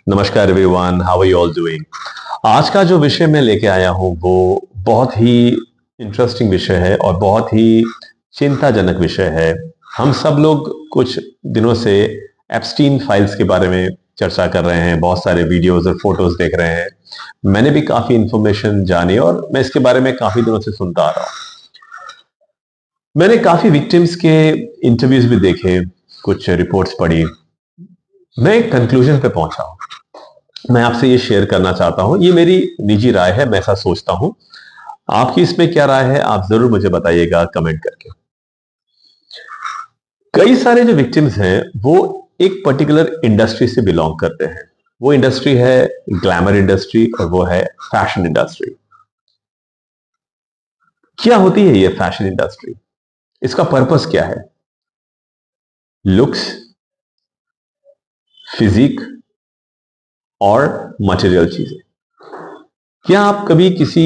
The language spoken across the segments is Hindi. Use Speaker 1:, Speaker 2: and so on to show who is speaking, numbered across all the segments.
Speaker 1: नमस्कार everyone, how are you all doing. आज का जो विषय मैं लेके आया हूँ वो बहुत ही इंटरेस्टिंग विषय है और बहुत ही चिंताजनक विषय है। हम सब लोग कुछ दिनों से एप्स्टीन फाइल्स के बारे में चर्चा कर रहे हैं, बहुत सारे वीडियोस और फोटोज देख रहे हैं। मैंने भी काफी इंफॉर्मेशन जानी और मैं इसके बारे में काफी दिनों से सुनता आ रहा हूँ। मैंने काफी विक्टिम्स के इंटरव्यूज भी देखे, कुछ रिपोर्ट्स पढ़ी। मैं एक कंक्लूजन पे पहुंचा हूं, मैं आपसे ये शेयर करना चाहता हूं। ये मेरी निजी राय है, मैं ऐसा सोचता हूं। आपकी इसमें क्या राय है, आप जरूर मुझे बताइएगा कमेंट करके। कई सारे जो विक्टिम्स हैं वो एक पर्टिकुलर इंडस्ट्री से बिलोंग करते हैं। वो इंडस्ट्री है ग्लैमर इंडस्ट्री और वो है फैशन इंडस्ट्री। क्या होती है ये फैशन इंडस्ट्री? इसका पर्पस क्या है? लुक्स, फिजिक और मटेरियल चीजें। क्या आप कभी किसी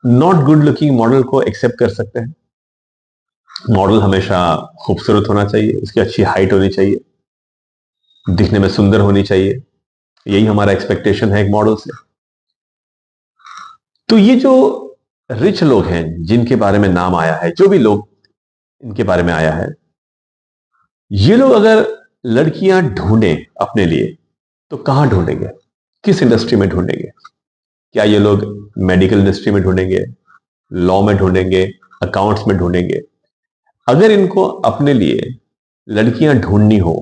Speaker 1: नॉट गुड लुकिंग मॉडल को एक्सेप्ट कर सकते हैं? मॉडल हमेशा खूबसूरत होना चाहिए, उसकी अच्छी हाइट होनी चाहिए, दिखने में सुंदर होनी चाहिए। यही हमारा एक्सपेक्टेशन है एक मॉडल से। तो ये जो रिच लोग हैं जिनके बारे में नाम आया है, जो भी लोग इनके बारे में आया है, ये लोग अगर लड़कियां ढूंढें अपने लिए तो कहां ढूंढेंगे? किस इंडस्ट्री में ढूंढेंगे? क्या ये लोग मेडिकल इंडस्ट्री में ढूंढेंगे, लॉ में ढूंढेंगे, अकाउंट्स में ढूंढेंगे? अगर इनको अपने लिए लड़कियां ढूंढनी हो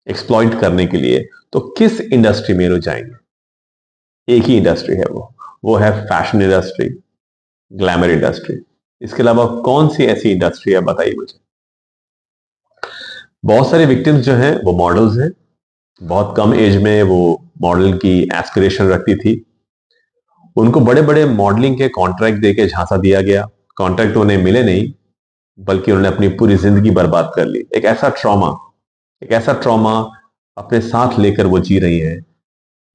Speaker 1: एक्सप्लॉइट करने के लिए, तो किस इंडस्ट्री में वो जाएंगे? एक ही इंडस्ट्री है, वो है फैशन इंडस्ट्री, ग्लैमर इंडस्ट्री। इसके अलावा कौन सी ऐसी इंडस्ट्री है, बताइए मुझे। बहुत सारे विक्टिम्स जो हैं वो मॉडल्स हैं। बहुत कम एज में वो मॉडल की एस्पिरेशन रखती थी। उनको बड़े बड़े मॉडलिंग के कॉन्ट्रैक्ट देके झांसा दिया गया। कॉन्ट्रैक्ट उन्हें मिले नहीं, बल्कि उन्होंने अपनी पूरी जिंदगी बर्बाद कर ली। एक ऐसा ट्रॉमा अपने साथ लेकर वो जी रही है,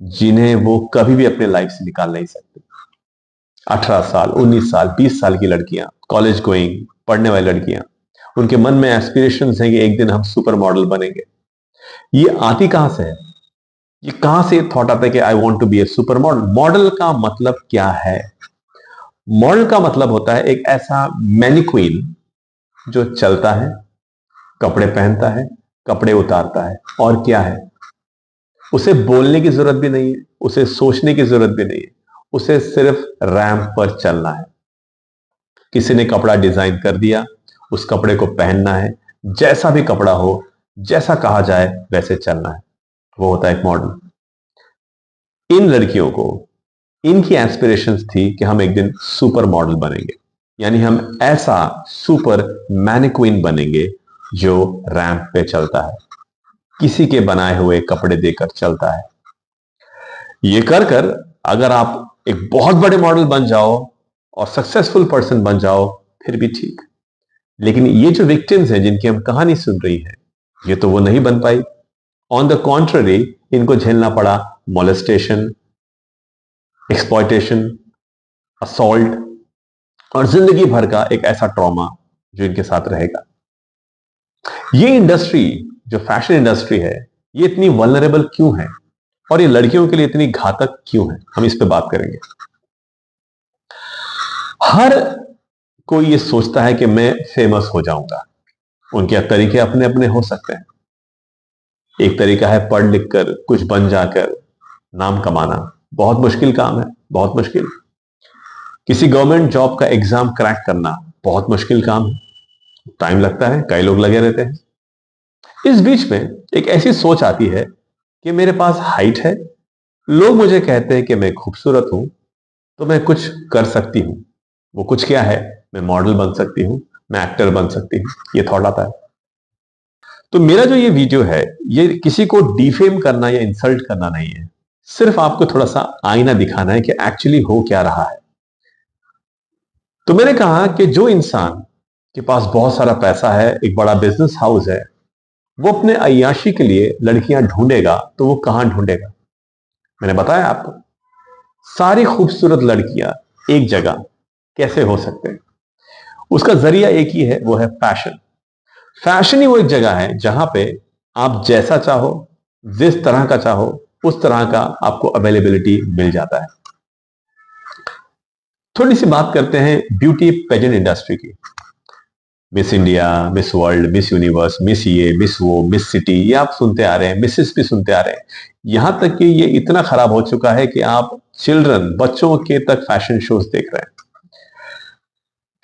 Speaker 1: जिन्हें वो कभी भी अपने लाइफ से निकाल नहीं सकती। 18 साल, 19 साल, 20 साल की लड़कियां, कॉलेज गोइंग पढ़ने वाली लड़कियां, उनके मन में एस्पिरेशंस हैं कि एक दिन हम सुपर मॉडल बनेंगे। ये आती कहां से है? ये कहां से थॉट आता है कि I want to be a super model? Model का मतलब क्या है? मॉडल का मतलब होता है एक ऐसा मैनिक्वीन जो चलता है, कपड़े पहनता है, कपड़े उतारता है, और क्या है? उसे बोलने की जरूरत भी नहीं है, उसे सोचने की जरूरत भी नहीं है, उसे सिर्फ रैंप पर चलना है। किसी ने कपड़ा डिजाइन कर दिया, उस कपड़े को पहनना है, जैसा भी कपड़ा हो, जैसा कहा जाए वैसे चलना है। वो होता है एक मॉडल। इन लड़कियों को इनकी एस्पिरेशंस थी कि हम एक दिन सुपर मॉडल बनेंगे, यानी हम ऐसा सुपर मैनिक्विन बनेंगे जो रैंप पे चलता है, किसी के बनाए हुए कपड़े देकर चलता है। ये कर कर अगर आप एक बहुत बड़े मॉडल बन जाओ और सक्सेसफुल पर्सन बन जाओ, फिर भी ठीक। लेकिन ये जो विक्टिम्स हैं जिनकी हम कहानी सुन रही है, ये तो वो नहीं बन पाई। ऑन द कॉन्ट्ररी, इनको झेलना पड़ा मोलेस्टेशन, एक्सप्लॉयटेशन, असॉल्ट और जिंदगी भर का एक ऐसा ट्रॉमा जो इनके साथ रहेगा। ये इंडस्ट्री, जो फैशन इंडस्ट्री है, ये इतनी वल्नरेबल क्यों है और ये लड़कियों के लिए इतनी घातक क्यों है, हम इस पे बात करेंगे। हर कोई ये सोचता है कि मैं फेमस हो जाऊंगा। उनके तरीके अपने अपने हो सकते हैं। एक तरीका है पढ़ लिख कर कुछ बन जाकर नाम कमाना। बहुत मुश्किल काम है, बहुत मुश्किल। किसी गवर्नमेंट जॉब का एग्जाम क्रैक करना बहुत मुश्किल काम है, टाइम लगता है, कई लोग लगे रहते हैं। इस बीच में एक ऐसी सोच आती है कि मेरे पास हाइट है, लोग मुझे कहते हैं कि मैं खूबसूरत हूं, तो मैं कुछ कर सकती हूं। वो कुछ क्या है? मैं मॉडल बन सकती हूं, मैं एक्टर बन सकती हूं। ये थॉट आता है। तो मेरा जो ये वीडियो है, ये किसी को डिफेम करना या इंसल्ट करना नहीं है, सिर्फ आपको थोड़ा सा आईना दिखाना है कि एक्चुअली हो क्या रहा है। तो मैंने कहा कि जो इंसान के पास बहुत सारा पैसा है, एक बड़ा बिजनेस हाउस है, वो अपने अय्याशी के लिए लड़कियां ढूंढेगा, तो वो कहां ढूंढेगा? मैंने बताया आपको, सारी खूबसूरत लड़कियां एक जगह कैसे हो सकते हैं? उसका जरिया एक ही है, वो है फैशन। फैशन ही वो एक जगह है जहां पे आप जैसा चाहो, जिस तरह का चाहो, उस तरह का आपको अवेलेबिलिटी मिल जाता है। थोड़ी सी बात करते हैं ब्यूटी पेजेंट इंडस्ट्री की। Miss India, miss world, miss universe, miss ये, मिस वो, मिस सिटी, ये आप सुनते आ रहे हैं, मिसेस भी सुनते आ रहे हैं। यहां तक कि ये इतना खराब हो चुका है कि आप चिल्ड्रन, बच्चों के तक फैशन शोज देख रहे हैं।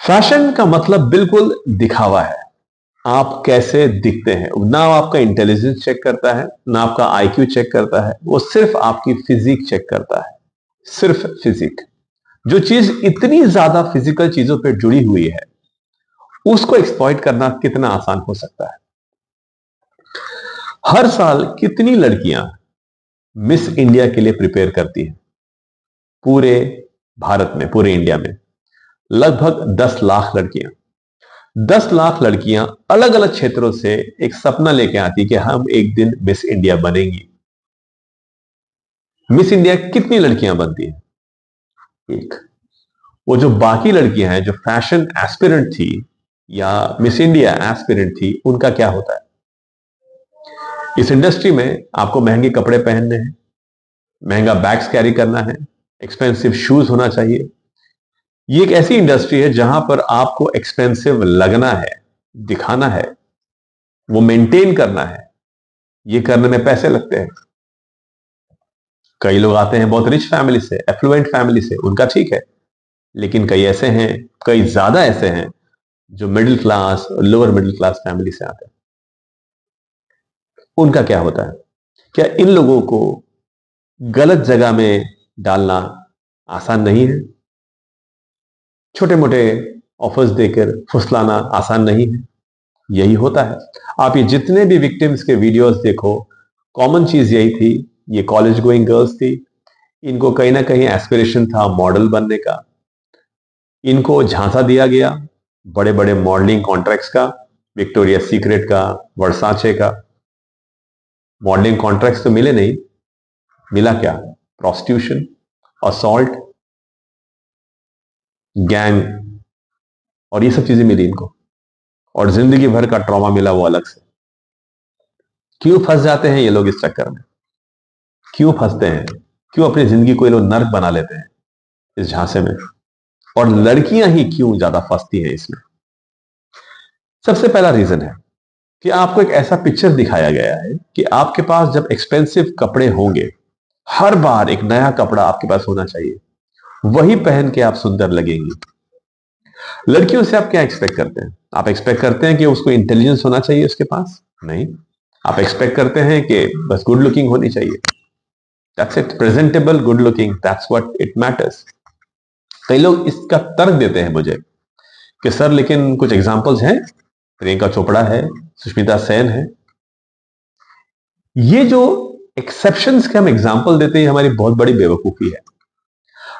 Speaker 1: फैशन का मतलब बिल्कुल दिखावा है, आप कैसे दिखते हैं। ना आपका इंटेलिजेंस चेक करता है, ना आपका आईक्यू चेक करता है, वो सिर्फ आपकी फिजिक चेक करता है, सिर्फ फिजिक। जो चीज इतनी ज्यादा फिजिकल चीजों पर जुड़ी हुई है, उसको एक्सप्लॉइट करना कितना आसान हो सकता है। हर साल कितनी लड़कियां मिस इंडिया के लिए प्रिपेयर करती हैं? पूरे भारत में, पूरे इंडिया में लगभग 10 लाख लड़कियां। 10 लाख लड़कियां अलग अलग क्षेत्रों से एक सपना लेके आती कि हम एक दिन मिस इंडिया बनेंगी। मिस इंडिया कितनी लड़कियां बनती हैं? एक। वो जो बाकी लड़कियां हैं जो फैशन एस्पिरेंट थी या मिस इंडिया एस्पिरेंट थी, उनका क्या होता है? इस इंडस्ट्री में आपको महंगे कपड़े पहनने हैं, महंगा बैग्स कैरी करना है, एक्सपेंसिव शूज होना चाहिए। ये एक ऐसी इंडस्ट्री है जहां पर आपको एक्सपेंसिव लगना है, दिखाना है, वो मेंटेन करना है। ये करने में पैसे लगते हैं। कई लोग आते हैं बहुत रिच फैमिली से, एफ्लुएंट फैमिली से, उनका ठीक है। लेकिन कई ऐसे हैं, कई ज्यादा ऐसे हैं जो middle class, lower middle class family से आते हैं। उनका क्या होता है? क्या इन लोगों को गलत जगह में डालना आसान नहीं है? छोटे मोटे ऑफर्स देकर फुसलाना आसान नहीं है? यही होता है। आप ये जितने भी विक्टिम्स के वीडियोस देखो, कॉमन चीज यही थी। ये कॉलेज गोइंग गर्ल्स थी, इनको कहीं ना कहीं एस्पिरेशन था मॉडल बनने का। इनको झांसा दिया गया बड़े बड़े मॉडलिंग कॉन्ट्रैक्ट्स का, विक्टोरिया सीक्रेट का, वर्साचे का। मॉडलिंग कॉन्ट्रैक्ट्स तो मिले नहीं, मिला क्या? प्रोस्टिट्यूशन, असॉल्ट, गैंग, और ये सब चीजें मिली इनको। और जिंदगी भर का ट्रॉमा मिला वो अलग से। क्यों फंस जाते हैं ये लोग इस चक्कर में? क्यों फंसते हैं? क्यों अपनी जिंदगी को ये लोग नर्क बना लेते हैं इस झांसे में? और लड़कियां ही क्यों ज्यादा फंसती हैं इसमें? सबसे पहला रीजन है कि आपको एक ऐसा पिक्चर दिखाया गया है कि आपके पास जब एक्सपेंसिव कपड़े होंगे, हर बार एक नया कपड़ा आपके पास होना चाहिए, वही पहन के आप सुंदर लगेंगी। लड़कियों से आप क्या एक्सपेक्ट करते हैं? आप एक्सपेक्ट करते हैं कि उसको इंटेलिजेंस होना चाहिए उसके पास? नहीं। आप एक्सपेक्ट करते हैं कि बस गुड लुकिंग होनी चाहिए। That's it, presentable, good looking, that's what it matters. कई लोग इसका तर्क देते हैं मुझे कि सर लेकिन कुछ एग्जांपल्स हैं, प्रियंका चोपड़ा है, सुष्मिता सेन है। ये जो एक्सेप्शंस के हम एग्जांपल देते हैं, हमारी बहुत बड़ी बेवकूफी है।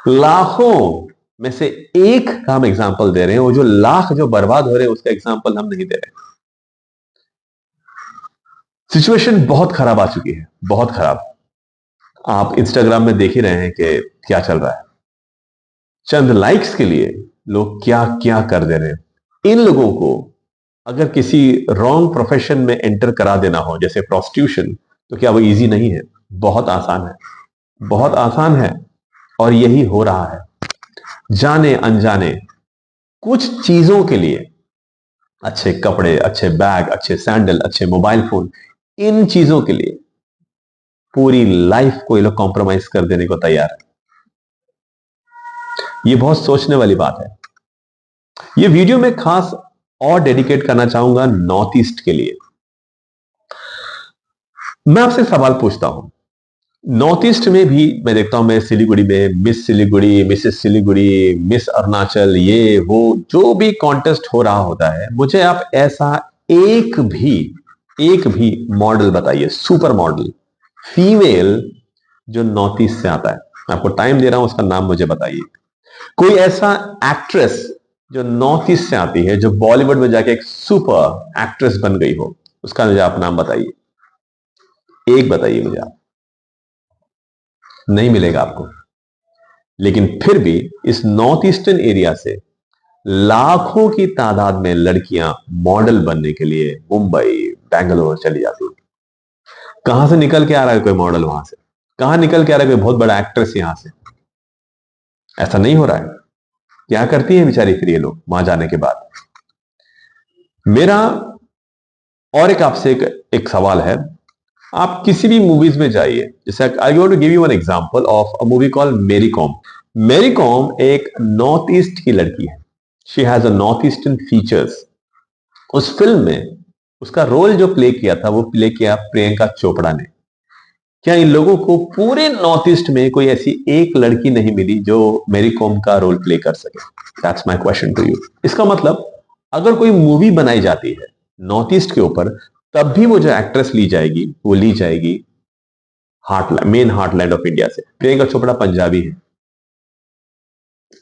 Speaker 1: लाखों में से एक का हम एग्जांपल दे रहे हैं, वो जो लाख जो बर्बाद हो रहे हैं उसका एग्जांपल हम नहीं दे रहे। सिचुएशन बहुत खराब आ चुकी है, बहुत खराब। आप इंस्टाग्राम में देख ही रहे हैं कि क्या चल रहा है। चंद लाइक्स के लिए लोग क्या क्या कर दे रहे हैं। इन लोगों को अगर किसी रॉन्ग प्रोफेशन में एंटर करा देना हो, जैसे प्रोस्टिट्यूशन, तो क्या वो इजी नहीं है? बहुत आसान है, बहुत आसान है। और यही हो रहा है। जाने अनजाने कुछ चीजों के लिए, अच्छे कपड़े, अच्छे बैग, अच्छे सैंडल, अच्छे मोबाइल फोन, इन चीजों के लिए पूरी लाइफ को ये लोग कॉम्प्रोमाइज कर देने को तैयार है। ये बहुत सोचने वाली बात है। ये वीडियो में खास और डेडिकेट करना चाहूंगा नॉर्थ ईस्ट के लिए। मैं आपसे सवाल पूछता हूं, नॉर्थ ईस्ट में भी मैं देखता हूं, मैं सिलीगुड़ी में miss Siliguri, Mrs Siliguri, miss Arunachal, ये वो जो भी कॉन्टेस्ट हो रहा होता है, मुझे आप ऐसा एक भी मॉडल बताइए, सुपर मॉडल फीमेल, जो नॉर्थ ईस्ट से आता है। मैं आपको टाइम दे रहा हूं, उसका नाम मुझे बताइए। कोई ऐसा एक्ट्रेस जो नॉर्थ ईस्ट से आती है, जो बॉलीवुड में जाके एक सुपर एक्ट्रेस बन गई हो, उसका मुझे आप नाम बताइए। एक बताइए मुझे आप। नहीं मिलेगा आपको। लेकिन फिर भी इस नॉर्थ ईस्टर्न एरिया से लाखों की तादाद में लड़कियां मॉडल बनने के लिए मुंबई, बेंगलोर चली जाती है। कहां से निकल के आ रहा है कोई मॉडल वहां से? कहां निकल के आ रहा है कोई बहुत बड़ा एक्ट्रेस यहां से? ऐसा नहीं हो रहा है। क्या करती हैं बेचारी फिर ये लोग वहां जाने के बाद? मेरा और एक आपसे एक सवाल है। आप किसी भी मूवीज में जाइए, जैसे I want to give you one example of a movie called Mary Kom. Mary Kom एक नॉर्थ ईस्ट की लड़की है। She has a North Eastern features. उस फिल्म में उसका रोल जो प्ले किया था वो प्ले किया प्रियंका चोपड़ा ने। क्या इन लोगों को पूरे नॉर्थ ईस्ट में कोई ऐसी एक लड़की नहीं मिली जो मेरी कॉम का रोल प्ले कर सके? That's my question to you. इसका मतलब अगर कोई मूवी बनाई जाती है नॉर्थ ईस्ट के ऊपर, तब भी वो जो एक्ट्रेस ली जाएगी वो ली जाएगी मेन हार्टलैंड ऑफ इंडिया से। प्रियंका चोपड़ा पंजाबी है।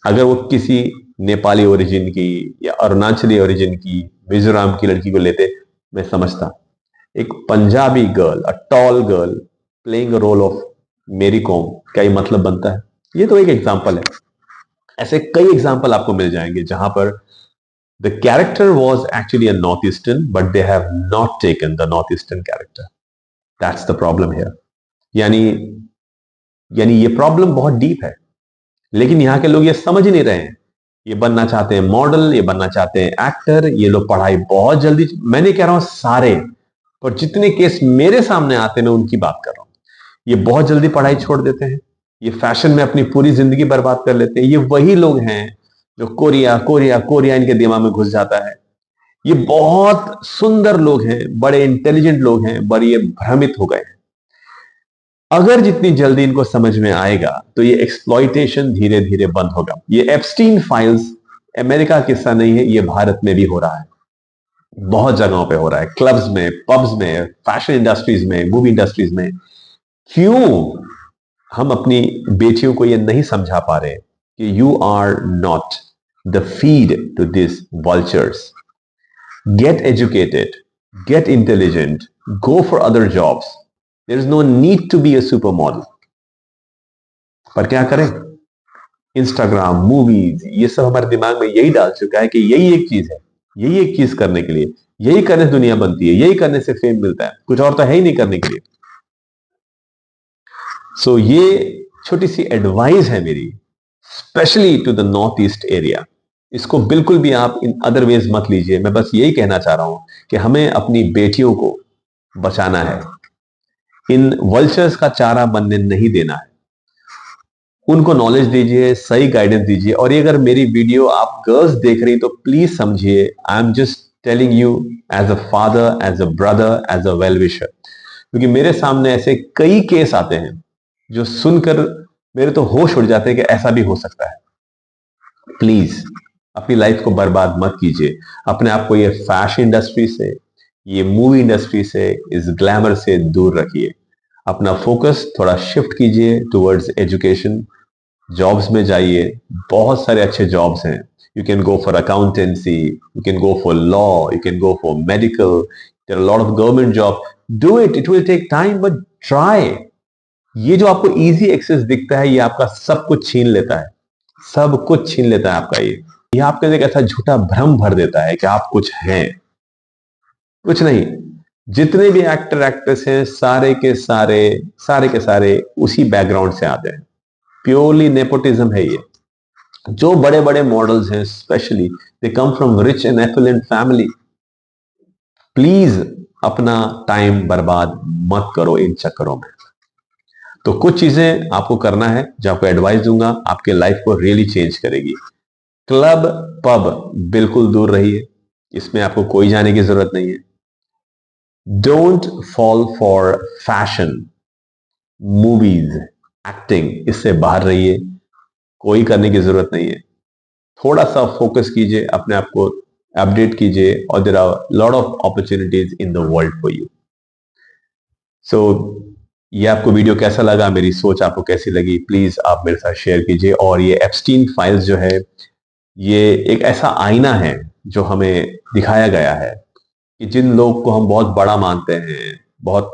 Speaker 1: अगर वो किसी नेपाली ओरिजिन की या अरुणाचली ओरिजिन की, मिजोरम की लड़की को लेते, मैं समझता। एक Punjabi girl, a tall girl playing a role of Mary Kom, क्या ये मतलब बनता है? ये तो एक एग्जांपल है। ऐसे कई एग्जांपल आपको मिल जाएंगे जहां पर the character was actually a North eastern but they have not taken the north eastern character. That's the problem here. यानी यानी ये प्रॉब्लम बहुत डीप है, लेकिन यहाँ के लोग ये समझ ही नहीं रहे हैं। ये बनना चाहते हैं मॉडल, ये बनना चाहते हैं एक्टर, ये लोग पढ़ाई बहुत जल्दी, मैं नहीं कह रहा हूं सारे, पर जितने केस मेरे सामने आते हैं मैं उनकी बात कर रहा हूं। ये बहुत जल्दी पढ़ाई छोड़ देते हैं, ये फैशन में अपनी पूरी जिंदगी बर्बाद कर लेते हैं। ये वही लोग हैं जो कोरिया कोरिया कोरिया इनके दिमाग में घुस जाता है। ये बहुत सुंदर लोग हैं, बड़े इंटेलिजेंट लोग हैं, बड़े ये भ्रमित हो गए हैं। अगर जितनी जल्दी इनको समझ में आएगा तो ये एक्सप्लॉइटेशन धीरे धीरे बंद होगा। ये एप्स्टीन फाइल्स अमेरिका का किस्सा नहीं है, ये भारत में भी हो रहा है, बहुत जगहों पे हो रहा है, क्लब्स में, पब्स में, फैशन इंडस्ट्रीज में, मूवी इंडस्ट्रीज में। क्यों हम अपनी बेटियों को ये नहीं समझा पा रहे कि you are not the feed to this vultures? Get educated, get intelligent, go for other jobs. There is no need to be a super model. पर क्या करें? इंस्टाग्राम, मूवीज, ये सब हमारे दिमाग में यही डाल चुका है कि यही एक चीज है, यही एक चीज करने के लिए, यही करने से दुनिया बनती है, यही करने से फेम मिलता है, कुछ और तो है ही नहीं करने के लिए। सो ये छोटी सी एडवाइस है मेरी, specially to the North East area. इसको बिल्कुल भी आप इन अदर वेज मत लीजिए। मैं बस यही कहना चाह रहा हूं कि हमें अपनी बेटियों को बचाना है, इन वल्चर्स का चारा बनने नहीं देना है। उनको नॉलेज दीजिए, सही गाइडेंस दीजिए। और ये अगर मेरी वीडियो आप गर्ल्स देख रही तो प्लीज समझिए, I am just telling you as a father, as a brother, as a well wisher. क्योंकि मेरे सामने ऐसे कई केस आते हैं जो सुनकर मेरे तो होश उड़ जाते हैं कि ऐसा भी हो सकता है। प्लीज अपनी लाइफ को बर्बाद मत कीजिए। अपने आप को ये फैशन इंडस्ट्री से, ये मूवी इंडस्ट्री से, इस ग्लैमर से दूर रखिए। अपना फोकस थोड़ा शिफ्ट कीजिए टुवर्ड्स एजुकेशन। जॉब्स में जाइए, बहुत सारे अच्छे जॉब्स हैं। You can go for accountancy, you can go for law, you can go for medical, there are lot of government job. Do it, it will take time but try. ये जो आपको इजी एक्सेस दिखता है, ये आपका सब कुछ छीन लेता है, सब कुछ छीन लेता है आपका। ये आपके अंदर एक ऐसा झूठा भ्रम भर देता है कि आप कुछ हैं, कुछ नहीं। जितने भी एक्टर एक्ट्रेस हैं सारे के सारे उसी बैकग्राउंड से आते हैं। प्योरली नेपोटिज्म है ये। जो बड़े बड़े मॉडल्स हैं specially, they come from rich and effluent family. Please अपना टाइम बर्बाद मत करो इन चक्करों में। तो कुछ चीजें आपको करना है जो आपको एडवाइस दूंगा, आपके लाइफ को रियली चेंज करेगी। क्लब, पब बिल्कुल दूर रहिए, इसमें आपको कोई जाने की जरूरत नहीं है। Don't fall for fashion, movies, acting, इससे बाहर रहिए, कोई करने की जरूरत नहीं है। थोड़ा सा फोकस कीजिए, अपने आप को अपडेट कीजिए, और there are lot of opportunities in the world for you. So ये आपको वीडियो कैसा लगा, मेरी सोच आपको कैसी लगी, प्लीज आप मेरे साथ शेयर कीजिए। और ये एप्स्टीन फाइल्स जो है, ये एक ऐसा आईना है जो हमें दिखाया गया है कि जिन लोग को हम बहुत बड़ा मानते हैं, बहुत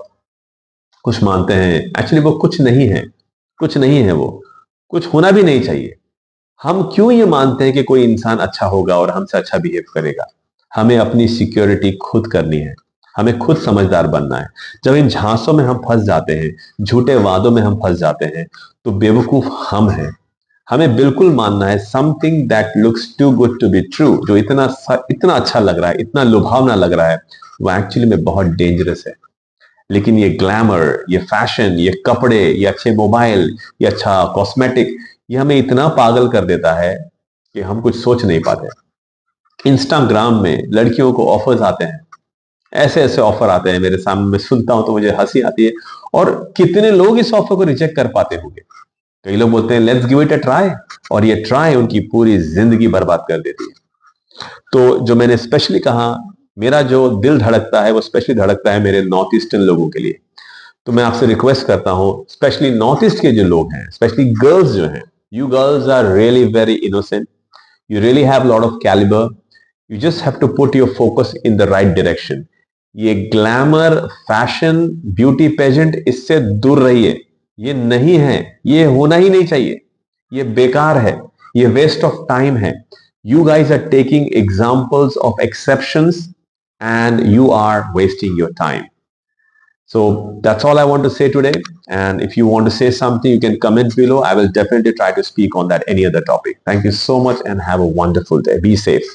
Speaker 1: कुछ मानते हैं, एक्चुअली वो कुछ नहीं है, कुछ नहीं है, वो कुछ होना भी नहीं चाहिए। हम क्यों ये मानते हैं कि कोई इंसान अच्छा होगा और हमसे अच्छा बिहेव करेगा? हमें अपनी सिक्योरिटी खुद करनी है। हमें खुद समझदार बनना है। जब इन झांसों में हम फंस जाते हैं, झूठे वादों में हम फंस जाते हैं, तो बेवकूफ हम हैं। हमें बिल्कुल मानना है something that looks too good to be true, जो इतना इतना अच्छा लग रहा है, इतना लुभावना लग रहा है, वो एक्चुअली में बहुत डेंजरस है। लेकिन ये ग्लैमर, ये फैशन, ये कपड़े, ये अच्छे मोबाइल, ये अच्छा कॉस्मेटिक, ये हमें इतना पागल कर देता है कि हम कुछ सोच नहीं पाते। इंस्टाग्राम में लड़कियों को ऑफर्स आते हैं, ऐसे ऐसे ऑफर आते हैं मेरे सामने, मैं सुनता हूं तो मुझे हंसी आती है। और कितने लोग इस ऑफर को रिजेक्ट कर पाते होंगे। कई लोग बोलते हैं let's give it a try, और ये ट्राई उनकी पूरी जिंदगी बर्बाद कर देती है। तो जो मैंने स्पेशली कहा, मेरा जो दिल धड़कता है वो स्पेशली धड़कता है मेरे नॉर्थ ईस्टर्न लोगों के लिए। तो मैं आपसे रिक्वेस्ट करता हूं, स्पेशली नॉर्थ ईस्ट के जो लोग हैं, स्पेशली गर्ल्स जो हैं, you girls are really very innocent, you really have a lot of caliber, you just have to put your focus in the right direction. ये ग्लैमर, फैशन, ब्यूटी पेजेंट, इससे दूर रहिए। ये नहीं है, ये होना ही नहीं चाहिए, ये बेकार है, ये वेस्ट ऑफ टाइम है। You guys are taking examples of exceptions and you are wasting your time. So that's all I want to say today. And if you want to say something, you can comment below. I will definitely try to speak on that any other topic. Thank you so much and have a wonderful day. Be safe.